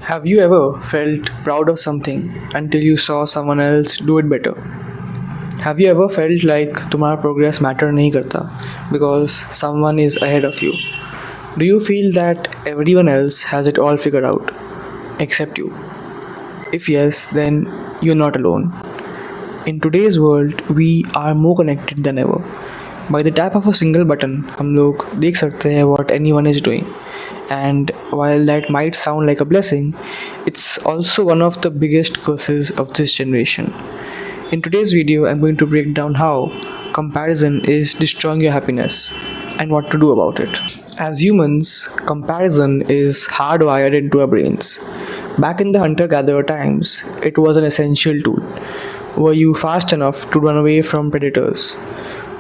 Have you ever felt proud of something until you saw someone else do it better? Have you ever felt like तुम्हारा progress matter नहीं करता because someone is ahead of you? Do you feel that everyone else has it all figured out except you? If yes, then you're not alone. In today's world, we are more connected than ever. By the tap of a single button, हम लोग देख सकते हैं what anyone is doing. And while that might sound like a blessing, it's also one of the biggest curses of this generation. In today's video, I'm going to break down how comparison is destroying your happiness and what to do about it. As humans, comparison is hardwired into our brains. Back in the hunter-gatherer times, it was an essential tool. Were you fast enough to run away from predators?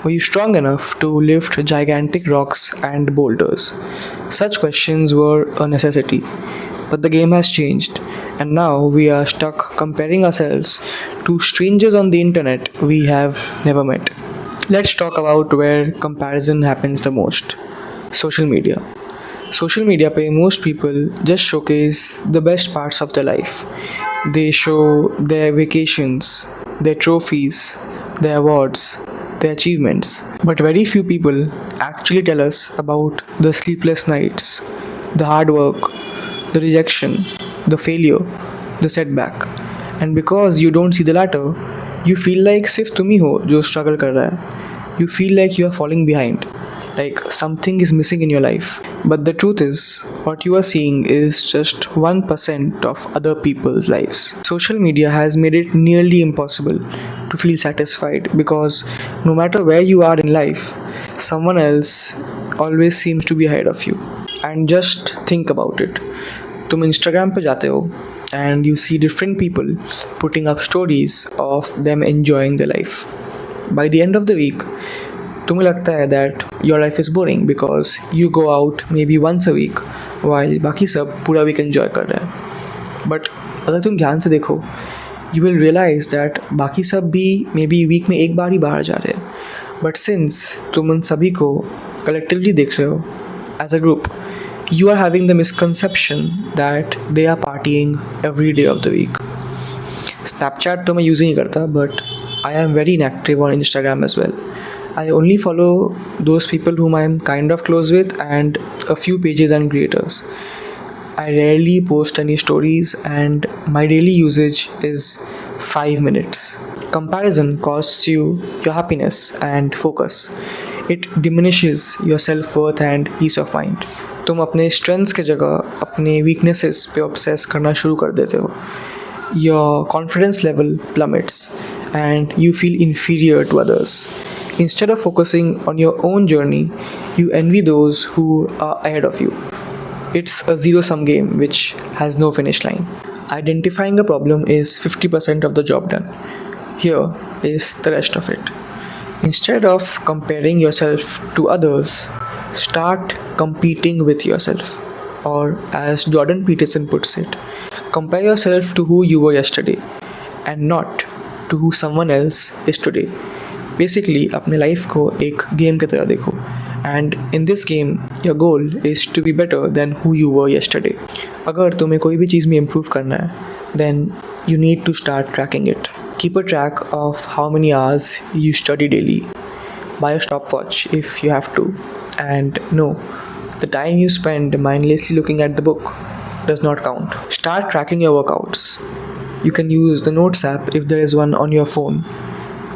Were you strong enough to lift gigantic rocks and boulders? Such questions were a necessity. But the game has changed, and now we are stuck comparing ourselves to strangers on the internet we have never met. Let's talk about where comparison happens the most. Social media. Social media पे most people just showcase the best parts of their life. They show their vacations, their trophies, their awards, their achievements. But very few people actually tell us about the sleepless nights, the hard work, the rejection, the failure, the setback. And because you don't see the latter, you feel like सिर्फ तुम ही हो जो struggle कर रहा है. You feel like you are falling behind, like something is missing in your life. But the truth is, what you are seeing is just 1% of other people's lives. Social media has made it nearly impossible to feel satisfied because no matter where you are in life, someone else always seems to be ahead of you. And just think about it. तुम Instagram पे जाते हो and you see different people putting up stories of them enjoying their life. By the end of the week, तुम्हें लगता है that your life is boring because you go out maybe once a week while बाकी सब पूरा week enjoy कर रहे हैं. But अगर तुम ध्यान से देखो, you will realize that बाकी सब भी maybe week में एक बार ही बाहर जा रहे हैं. But since तुम उन सभी को collectively देख रहे हो as a group, you are having the misconception that they are partying every day of the week. Snapchat तो मैं यूज़ ही नहीं करता, but I am very inactive on Instagram as well. I only follow those people whom I am kind of close with and a few pages and creators. I rarely post any stories and my daily usage is 5 minutes. Comparison costs you your happiness and focus. It diminishes your self-worth and peace of mind. तुम अपने strengths के जगह अपने weaknesses पे obsess करना शुरू कर देते हो. Your confidence level plummets and you feel inferior to others. Instead of focusing on your own journey, you envy those who are ahead of you. It's a zero-sum game which has no finish line. Identifying a problem is 50% of the job done. Here is the rest of it. Instead of comparing yourself to others, start competing with yourself. Or as Jordan Peterson puts it, compare yourself to who you were yesterday and not to who someone else is today. Basically, अपने life को एक game की तरह देखो. And in this game, your goal is to be better than who you were yesterday. अगर तुम्हें कोई भी चीज़ में improve करना है, then you need to start tracking it. Keep a track of how many hours you study daily. Buy a stopwatch if you have to. And no, the time you spend mindlessly looking at the book does not count. Start tracking your workouts. You can use the Notes app if there is one on your phone.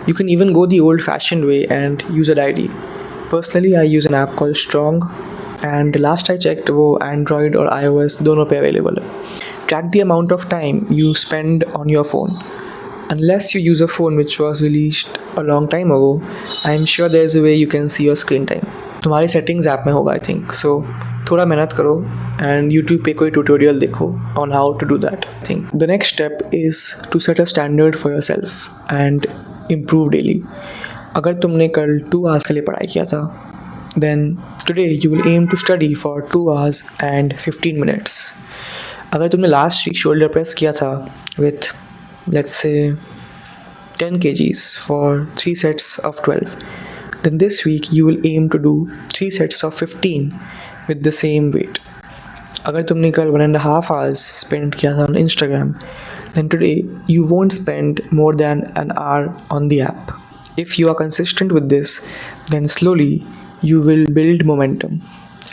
You can even go the old-fashioned way and use a diary. Personally, I use an app called Strong, and last I checked, वो Android और iOS दोनों पे available है. Track the amount of time you spend on your phone. Unless you use a phone which was released a long time ago, I am sure there is a way you can see your screen time. तुम्हारी settings app में होगा I think. So थोड़ा मेहनत करो and YouTube पे कोई tutorial देखो on how to do that. I think the next step is to set a standard for yourself and improve daily. अगर तुमने कल 2 hours के लिए पढ़ाई किया था, then today you will aim to study for 2 hours and 15 minutes. अगर तुमने last week shoulder press किया था with let's say 10 kgs for 3 sets of 12, then this week you will aim to do 3 sets of 15 with the same weight. अगर तुमने कल 1.5 hours spent किया था on Instagram, then today you won't spend more than an hour on the app. If you are consistent with this, then slowly you will build momentum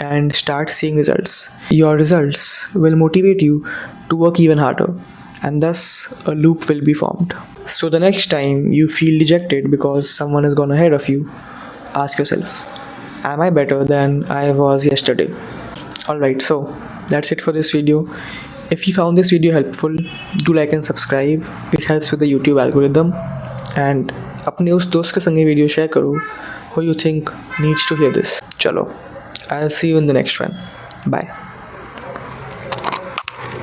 and start seeing results. Your results will motivate you to work even harder, and thus a loop will be formed. So the next time you feel dejected because someone has gone ahead of you, ask yourself, am I better than I was yesterday? Alright, so that's it for this video. If you found this video helpful, do like and subscribe. It helps with the YouTube algorithm. And अपने उस दोस्त के संगे video share करो who you think needs to hear this. चलो, I'll see you in the next one. Bye.